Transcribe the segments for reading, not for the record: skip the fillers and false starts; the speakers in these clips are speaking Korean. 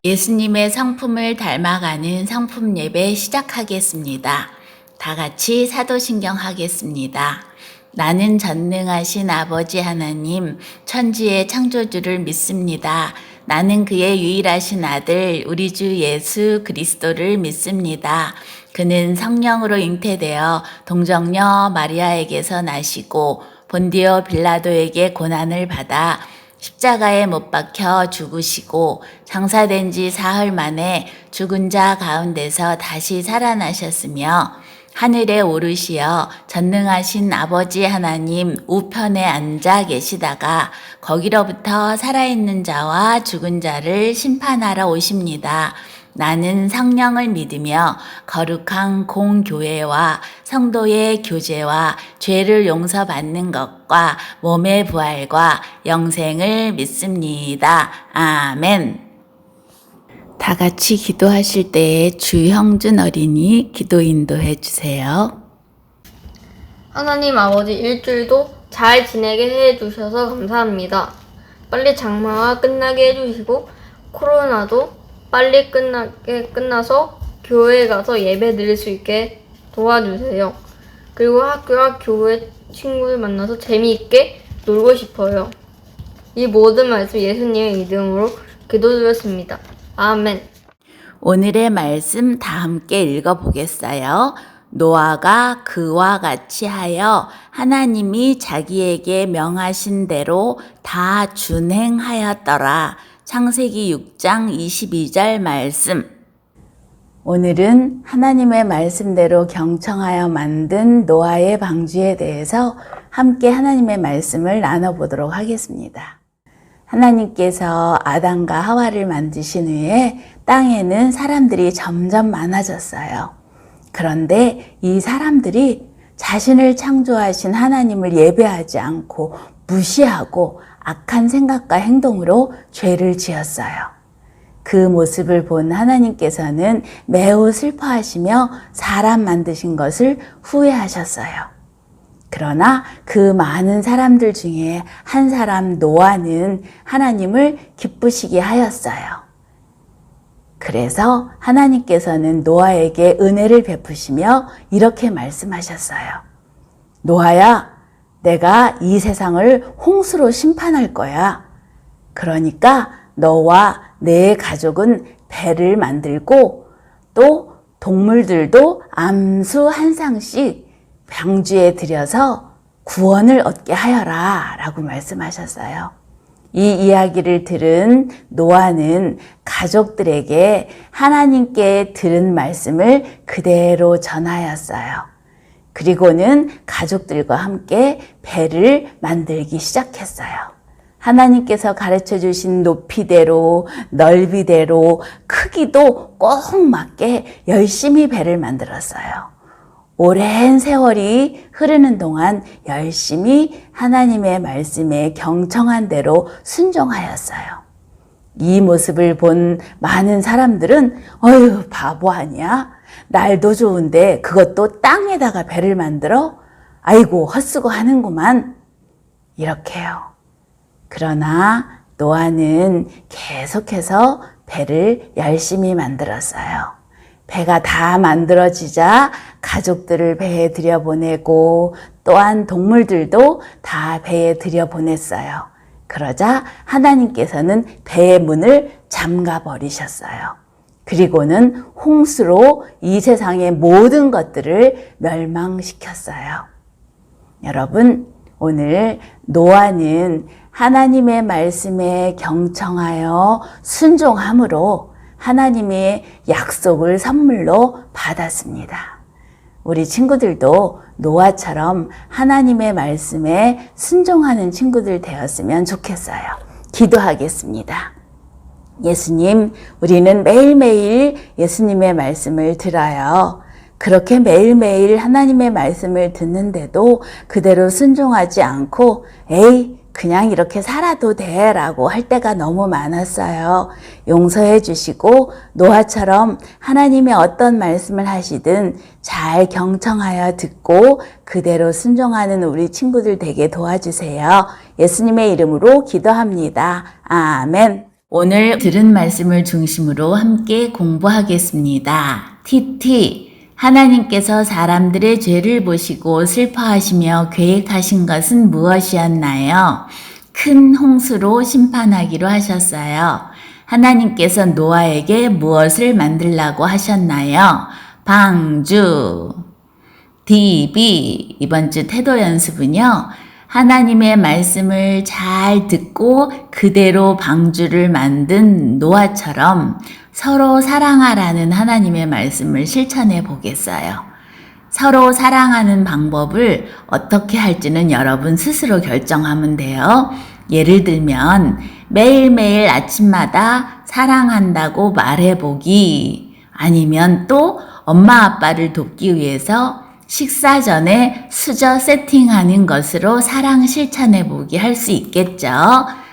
예수님의 성품을 닮아가는 성품 예배 시작하겠습니다. 다 같이 사도신경 하겠습니다. 나는 전능하신 아버지 하나님, 천지의 창조주를 믿습니다. 나는 그의 유일하신 아들, 우리 주 예수 그리스도를 믿습니다. 그는 성령으로 잉태되어 동정녀 마리아에게서 나시고 본디오 빌라도에게 고난을 받아 십자가에 못 박혀 죽으시고 장사된 지 사흘 만에 죽은 자 가운데서 다시 살아나셨으며 하늘에 오르시어 전능하신 아버지 하나님 우편에 앉아 계시다가 거기로부터 살아있는 자와 죽은 자를 심판하러 오십니다. 나는 성령을 믿으며 거룩한 공교회와 성도의 교제와 죄를 용서받는 것과 몸의 부활과 영생을 믿습니다. 아멘. 다 같이 기도하실 때에 주형준 어린이 기도 인도해 주세요. 하나님 아버지, 일주일도 잘 지내게 해주셔서 감사합니다. 빨리 장마가 끝나게 해주시고 코로나도 빨리 끝나서 교회에 가서 예배 드릴 수 있게 도와주세요. 그리고 학교와 교회 친구들 만나서 재미있게 놀고 싶어요. 이 모든 말씀 예수님의 이름으로 기도드렸습니다. 아멘. 오늘의 말씀 다 함께 읽어보겠어요. 노아가 그와 같이 하여 하나님이 자기에게 명하신 대로 다 준행하였더라. 창세기 6장 22절 말씀. 오늘은 하나님의 말씀대로 경청하여 만든 노아의 방주에 대해서 함께 하나님의 말씀을 나눠보도록 하겠습니다. 하나님께서 아담과 하와를 만드신 후에 땅에는 사람들이 점점 많아졌어요. 그런데 이 사람들이 자신을 창조하신 하나님을 예배하지 않고 무시하고 악한 생각과 행동으로 죄를 지었어요. 그 모습을 본 하나님께서는 매우 슬퍼하시며 사람 만드신 것을 후회하셨어요. 그러나 그 많은 사람들 중에 한 사람 노아는 하나님을 기쁘시게 하였어요. 그래서 하나님께서는 노아에게 은혜를 베푸시며 이렇게 말씀하셨어요. 노아야, 내가 이 세상을 홍수로 심판할 거야. 그러니까 너와 내 가족은 배를 만들고 또 동물들도 암수 한 쌍씩 방주에 들여서 구원을 얻게 하여라 라고 말씀하셨어요. 이 이야기를 들은 노아는 가족들에게 하나님께 들은 말씀을 그대로 전하였어요. 그리고는 가족들과 함께 배를 만들기 시작했어요. 하나님께서 가르쳐 주신 높이대로, 넓이대로, 크기도 꼭 맞게 열심히 배를 만들었어요. 오랜 세월이 흐르는 동안 열심히 하나님의 말씀에 경청한 대로 순종하였어요. 이 모습을 본 많은 사람들은 어휴, 바보 아니야? 날도 좋은데 그것도 땅에다가 배를 만들어? 아이고, 헛수고 하는구만. 이렇게요. 그러나 노아는 계속해서 배를 열심히 만들었어요. 배가 다 만들어지자 가족들을 배에 들여보내고 또한 동물들도 다 배에 들여보냈어요. 그러자 하나님께서는 배의 문을 잠가버리셨어요. 그리고는 홍수로 이 세상의 모든 것들을 멸망시켰어요. 여러분, 오늘 노아는 하나님의 말씀에 경청하여 순종함으로 하나님의 약속을 선물로 받았습니다. 우리 친구들도 노아처럼 하나님의 말씀에 순종하는 친구들 되었으면 좋겠어요. 기도하겠습니다. 예수님, 우리는 매일매일 예수님의 말씀을 들어요. 그렇게 매일매일 하나님의 말씀을 듣는데도 그대로 순종하지 않고 에이, 그냥 이렇게 살아도 돼 라고 할 때가 너무 많았어요. 용서해 주시고 노아처럼 하나님의 어떤 말씀을 하시든 잘 경청하여 듣고 그대로 순종하는 우리 친구들 되게 도와주세요. 예수님의 이름으로 기도합니다. 아멘. 오늘 들은 말씀을 중심으로 함께 공부하겠습니다. TT. 하나님께서 사람들의 죄를 보시고 슬퍼하시며 계획하신 것은 무엇이었나요? 큰 홍수로 심판하기로 하셨어요. 하나님께서 노아에게 무엇을 만들라고 하셨나요? 방주. DB. 이번 주 태도 연습은요. 하나님의 말씀을 잘 듣고 그대로 방주를 만든 노아처럼 서로 사랑하라는 하나님의 말씀을 실천해 보겠어요. 서로 사랑하는 방법을 어떻게 할지는 여러분 스스로 결정하면 돼요. 예를 들면 매일매일 아침마다 사랑한다고 말해보기, 아니면 또 엄마 아빠를 돕기 위해서 식사 전에 수저 세팅하는 것으로 사랑 실천해 보기 할 수 있겠죠.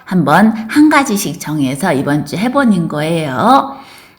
한번 한 가지씩 정해서 이번 주 해보는 거예요.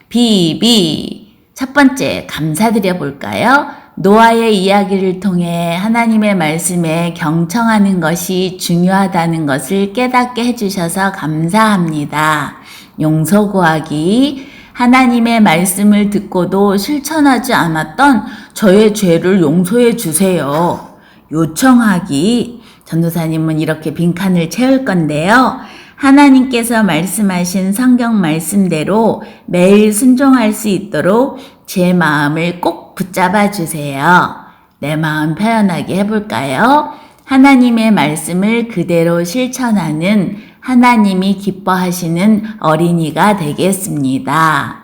BB. 첫 번째, 감사드려 볼까요? 노아의 이야기를 통해 하나님의 말씀에 경청하는 것이 중요하다는 것을 깨닫게 해주셔서 감사합니다. 용서 구하기. 하나님의 말씀을 듣고도 실천하지 않았던 저의 죄를 용서해 주세요. 요청하기. 전도사님은 이렇게 빈칸을 채울 건데요. 하나님께서 말씀하신 성경 말씀대로 매일 순종할 수 있도록 제 마음을 꼭 붙잡아 주세요. 내 마음 표현하게 해볼까요? 하나님의 말씀을 그대로 실천하는 하나님이 기뻐하시는 어린이가 되겠습니다.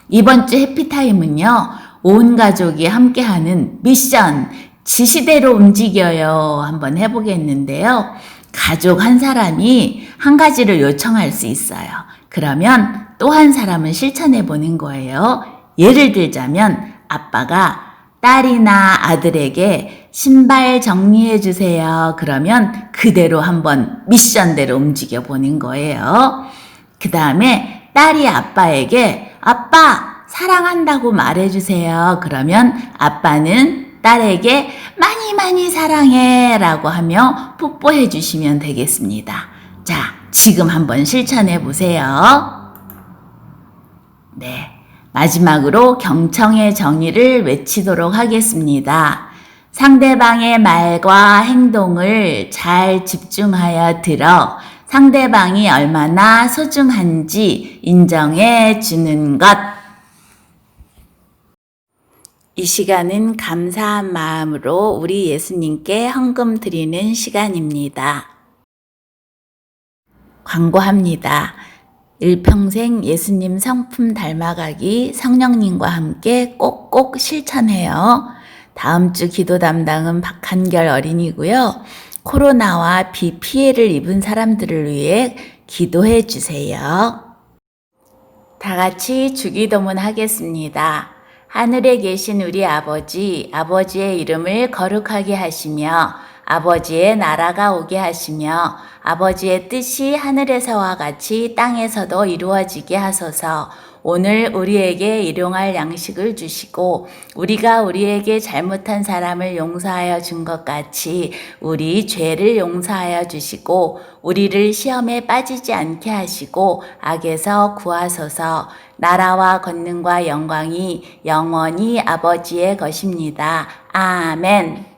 이번 주 해피타임은요, 온 가족이 함께하는 미션, 지시대로 움직여요. 한번 해보겠는데요. 가족 한 사람이 한 가지를 요청할 수 있어요. 그러면 또 한 사람은 실천해 보는 거예요. 예를 들자면 아빠가 딸이나 아들에게 신발 정리해 주세요. 그러면 그대로 한번 미션대로 움직여 보는 거예요. 그 다음에 딸이 아빠에게 아빠 사랑한다고 말해 주세요. 그러면 아빠는 딸에게 많이 많이 사랑해 라고 하며 뽀뽀해 주시면 되겠습니다. 자, 지금 한번 실천해 보세요. 네. 마지막으로 경청의 정의를 외치도록 하겠습니다. 상대방의 말과 행동을 잘 집중하여 들어 상대방이 얼마나 소중한지 인정해 주는 것. 이 시간은 감사한 마음으로 우리 예수님께 헌금 드리는 시간입니다. 광고합니다. 일평생 예수님 성품 닮아가기 성령님과 함께 꼭꼭 실천해요. 다음 주 기도 담당은 박한결 어린이고요. 코로나와 비 피해를 입은 사람들을 위해 기도해 주세요. 다 같이 주기도문 하겠습니다. 하늘에 계신 우리 아버지, 아버지의 이름을 거룩하게 하시며 아버지의 나라가 오게 하시며 아버지의 뜻이 하늘에서와 같이 땅에서도 이루어지게 하소서. 오늘 우리에게 일용할 양식을 주시고 우리가 우리에게 잘못한 사람을 용서하여 준 것 같이 우리 죄를 용서하여 주시고 우리를 시험에 빠지지 않게 하시고 악에서 구하소서. 나라와 권능과 영광이 영원히 아버지의 것입니다. 아멘.